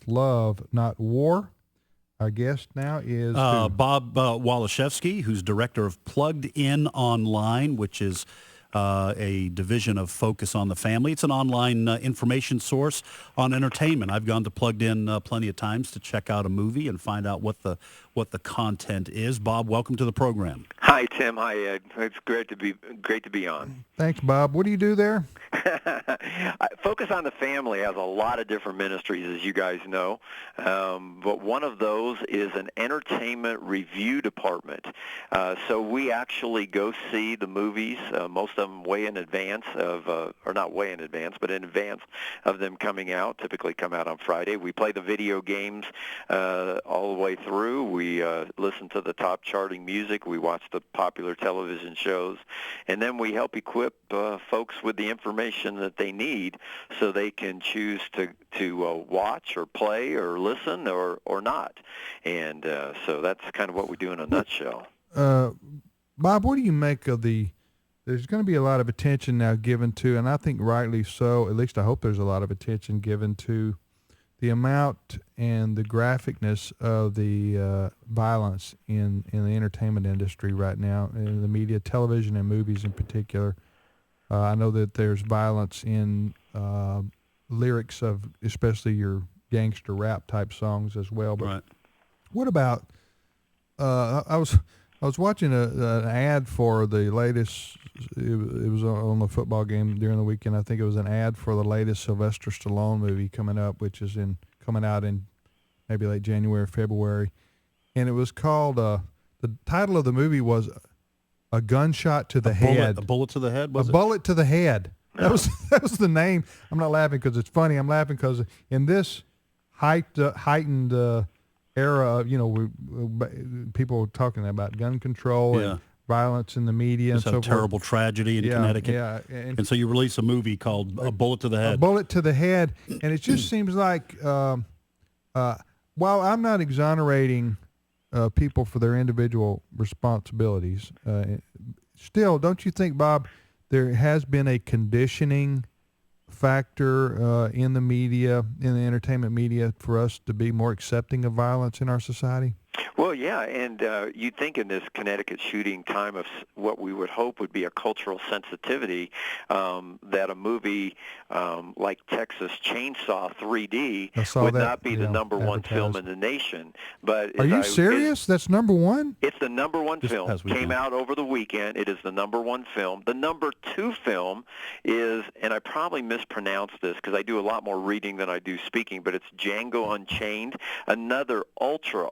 with love, not war. Our guest now is Bob Waliszewski, who's director of Plugged In Online, which is a division of Focus on the Family. It's an online information source on entertainment. I've gone to Plugged In plenty of times to check out a movie and find out what the content is. Bob, welcome to the program. Hi, Tim. Hi, Ed. It's great to be on. Thanks, Bob. What do you do there? Focus on the Family has a lot of different ministries, as you guys know, but one of those is an entertainment review department. So we actually go see the movies, most of them way in advance of, or not way in advance, but in advance of them coming out, typically come out on Friday. We play the video games all the way through. We listen to the top charting music. We watch the popular television shows. And then we help equip folks with the information that they need so they can choose to watch or play or listen or not. And so that's kind of what we do in a nutshell. Bob, what do you make of there's going to be a lot of attention now given to, and I think rightly so, at least I hope there's a lot of attention given to the amount and the graphicness of the violence in the entertainment industry right now, in the media, television and movies in particular. I know that there's violence in lyrics of especially your gangster rap type songs as well. But right. What about? I was watching an ad for the latest. It was on the football game during the weekend. I think it was an ad for the latest Sylvester Stallone movie coming up, which is coming out in maybe late January, February, and it was called. The title of the movie was "A Gunshot to the Head." A bullet to the head. Bullet to the head. That was the name. I'm not laughing because it's funny. I'm laughing because in this heightened era, people talking about gun control and violence in the media and so forth. Terrible tragedy in Connecticut. Yeah, and so you release a movie called A Bullet to the Head. A Bullet to the Head, and it just seems like, while I'm not exonerating people for their individual responsibilities, still, don't you think, Bob, there has been a conditioning factor in the media, in the entertainment media, for us to be more accepting of violence in our society? Well, yeah, and you'd think in this Connecticut shooting time of what we would hope would be a cultural sensitivity, that a movie like Texas Chainsaw 3D would not be the number one film in the nation. But are you serious? That's number one? It's the number one film. Came out over the weekend. It is the number one film. The number two film is, and I probably mispronounced this because I do a lot more reading than I do speaking, but it's Django Unchained, another ultra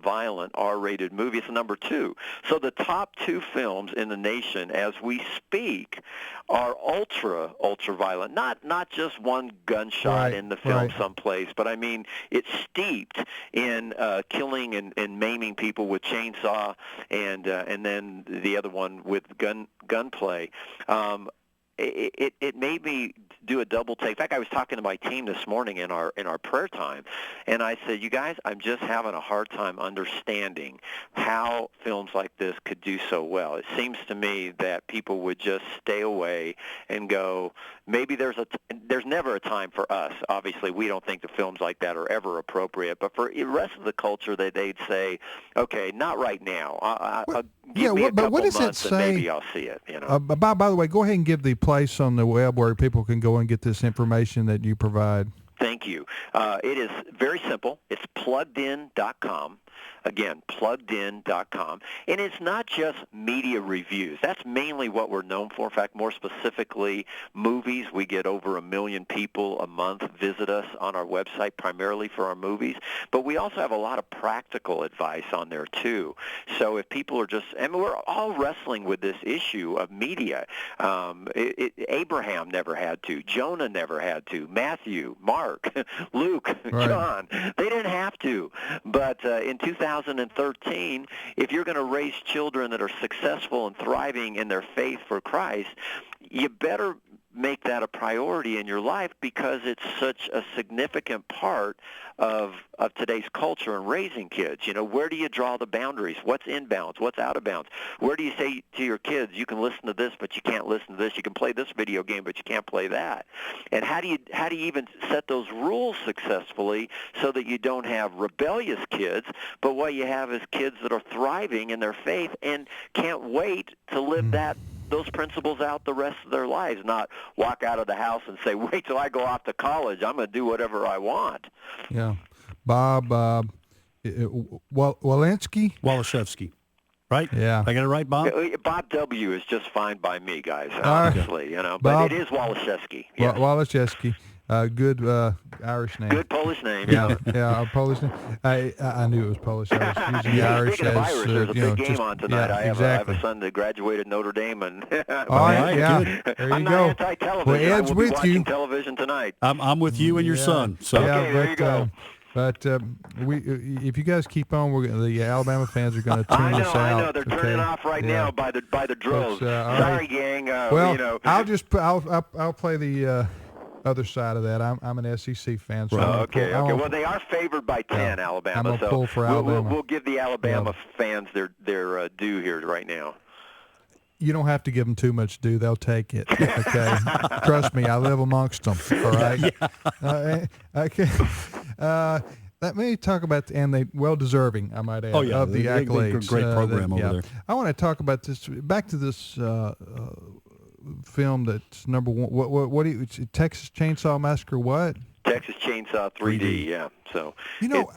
violent R-rated movie. It's number two. So the top two films in the nation as we speak are ultra violent. Not just one gunshot in the film someplace, but I mean it's steeped in killing and maiming people with chainsaw and then the other one with gunplay. It made me do a double take. In fact, I was talking to my team this morning in our prayer time, and I said, "You guys, I'm just having a hard time understanding how films like this could do so well. It seems to me that people would just stay away and go, maybe there's never a time for us. Obviously, we don't think the films like that are ever appropriate, but for the rest of the culture, they'd say, okay, not right now. Give me a couple months and maybe I'll see it." Bob, by the way, go ahead and give the place on the web where people can go and get this information that you provide. Thank you. It is very simple. It's pluggedin.com. Again, pluggedin.com. And it's not just media reviews. That's mainly what we're known for. In fact, more specifically, movies. We get over 1 million people a month visit us on our website primarily for our movies. But we also have a lot of practical advice on there, too. So if people are just, and we're all wrestling with this issue of media. Abraham never had to. Jonah never had to. Matthew, Mark, Luke, John. They didn't have to. But in 2013, if you're going to raise children that are successful and thriving in their faith for Christ, you better make that a priority in your life because it's such a significant part of today's culture and raising kids. You know, where do you draw the boundaries? What's in bounds? What's out of bounds? Where do you say to your kids, you can listen to this, but you can't listen to this? You can play this video game, but you can't play that. And how do you even set those rules successfully so that you don't have rebellious kids, but what you have is kids that are thriving in their faith and can't wait to live those principles out the rest of their lives, not walk out of the house and say, wait till I go off to college. I'm going to do whatever I want. Yeah. Bob Waliszewski, right? Yeah. I got it right, Bob? Bob W. is just fine by me, guys, honestly, you know. But Bob, it is Waliszewski. Yes. Waliszewski. Good Irish name. Good Polish name. Yeah, a Polish name. I knew it was Polish. I was using the Irish Speaking of as, Irish, there's a big game just, on tonight. Yeah, I have exactly. a son that graduated Notre Dame, and All right, yeah. good. There you I'm go. not anti-television. Well, I Ed's will be with watching you. television tonight. I'm with you and your son. So Okay, there you go. But if you guys keep on, the Alabama fans are going to tune us out. I know. They're turning okay? off right now by the droves. All Sorry, right. gang. Well, you know. I'll play the other side of that. I'm an SEC fan. So Okay. Well, they are favored by 10, Alabama. I'm gonna so pull for Alabama. We'll give the Alabama fans their due here right now. You don't have to give them too much due. They'll take it. Okay. Trust me, I live amongst them. All right. Okay. Let me talk about, and they well-deserving, I might add, of the accolades. Great program over there. I want to talk about this, back to this film that's number one. What do you, Texas Chainsaw Massacre what? Texas Chainsaw 3D, yeah. So, you know,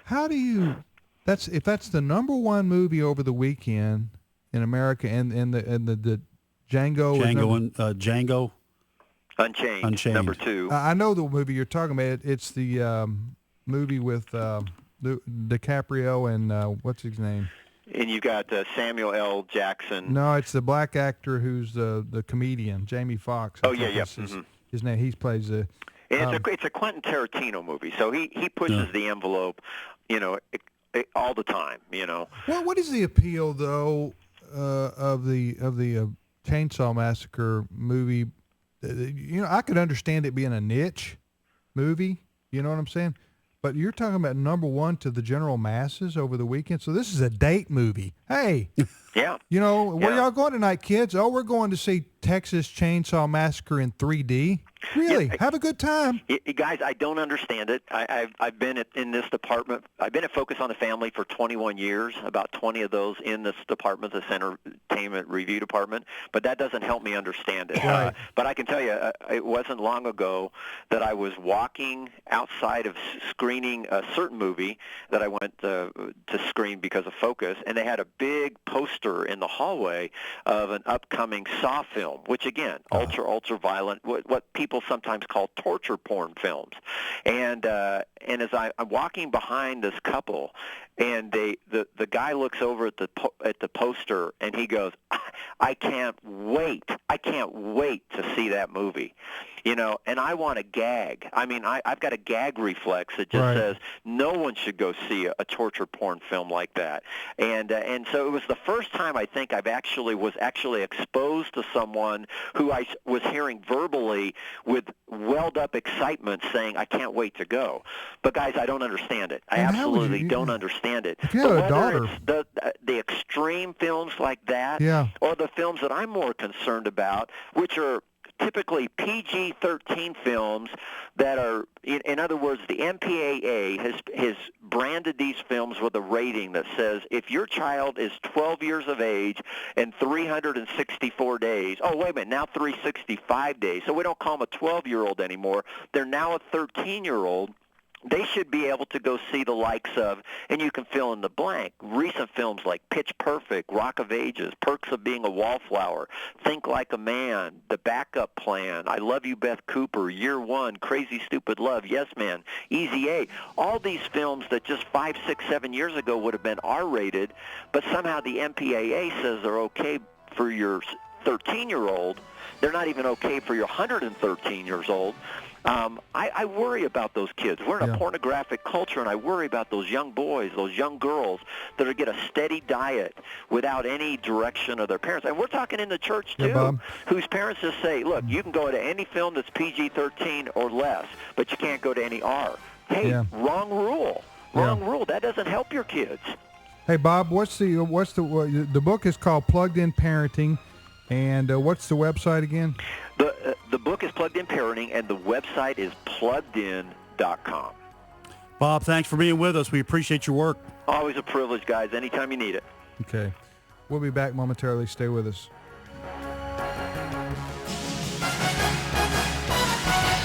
how do you, if that's the number one movie over the weekend in America, and the Django Unchained, number 2. I know the movie you're talking about. It's the movie with DiCaprio and what's his name? And you got Samuel L. Jackson. No, it's the black actor who's the comedian, Jamie Foxx. Oh, yeah. His name. He plays the. It's a Quentin Tarantino movie, so he pushes the envelope, you know, all the time, you know. Well, what is the appeal though of the Chainsaw Massacre movie? You know, I could understand it being a niche movie. You know what I'm saying? But you're talking about number one to the general masses over the weekend. So this is a date movie. Hey. Yeah. You know, where y'all going tonight, kids? Oh, we're going to see Texas Chainsaw Massacre in 3D. Really? Yeah, have a good time. Guys, I don't understand it. I've been in this department. I've been at Focus on the Family for 21 years, about 20 of those in this department, this entertainment review department, but that doesn't help me understand it. Right. But I can tell you, it wasn't long ago that I was walking outside of screening a certain movie that I went to screen because of Focus, and they had a big poster in the hallway of an upcoming Saw film, which, again, ultra violent, what people sometimes call torture porn films. And as I'm walking behind this couple, and the guy looks over at the poster, and he goes, I can't wait to see that movie. You know, and I want to gag. I mean, I've got a gag reflex that just says no one should go see a torture porn film like that. And so it was the first time I think was actually exposed to someone who I was hearing verbally with welled up excitement saying, I can't wait to go. But guys, I don't understand it. I absolutely don't understand it. If you have a daughter, it's the extreme films like that, or the films that I'm more concerned about, which are typically PG-13 films that are, in other words, the MPAA has branded these films with a rating that says if your child is 12 years of age and 364 days, oh, wait a minute, now 365 days, so we don't call them a 12-year-old anymore, they're now a 13-year-old, they should be able to go see the likes of, and you can fill in the blank, recent films like Pitch Perfect, Rock of Ages, Perks of Being a Wallflower, Think Like a Man, The Backup Plan, I Love You, Beth Cooper, Year One, Crazy Stupid Love, Yes Man, Easy A. All these films that just 5, 6, 7 years ago would have been R-rated, but somehow the MPAA says they're okay for your 13-year-old. They're not even okay for your 113 years old. I worry about those kids. We're in Yeah. a pornographic culture, and I worry about those young boys, those young girls that are get a steady diet without any direction of their parents. And we're talking in the church, Yeah, too, Bob. whose parents just say, look, you can go to any film that's PG-13 or less, but you can't go to any R. Hey, Yeah. wrong rule. Wrong rule. That doesn't help your kids. Hey, Bob, the book is called Plugged In Parenting, and what's the website again? The book is Plugged In Parenting, and the website is pluggedin.com. Bob, thanks for being with us. We appreciate your work. Always a privilege, guys. Anytime you need it. Okay. We'll be back momentarily. Stay with us.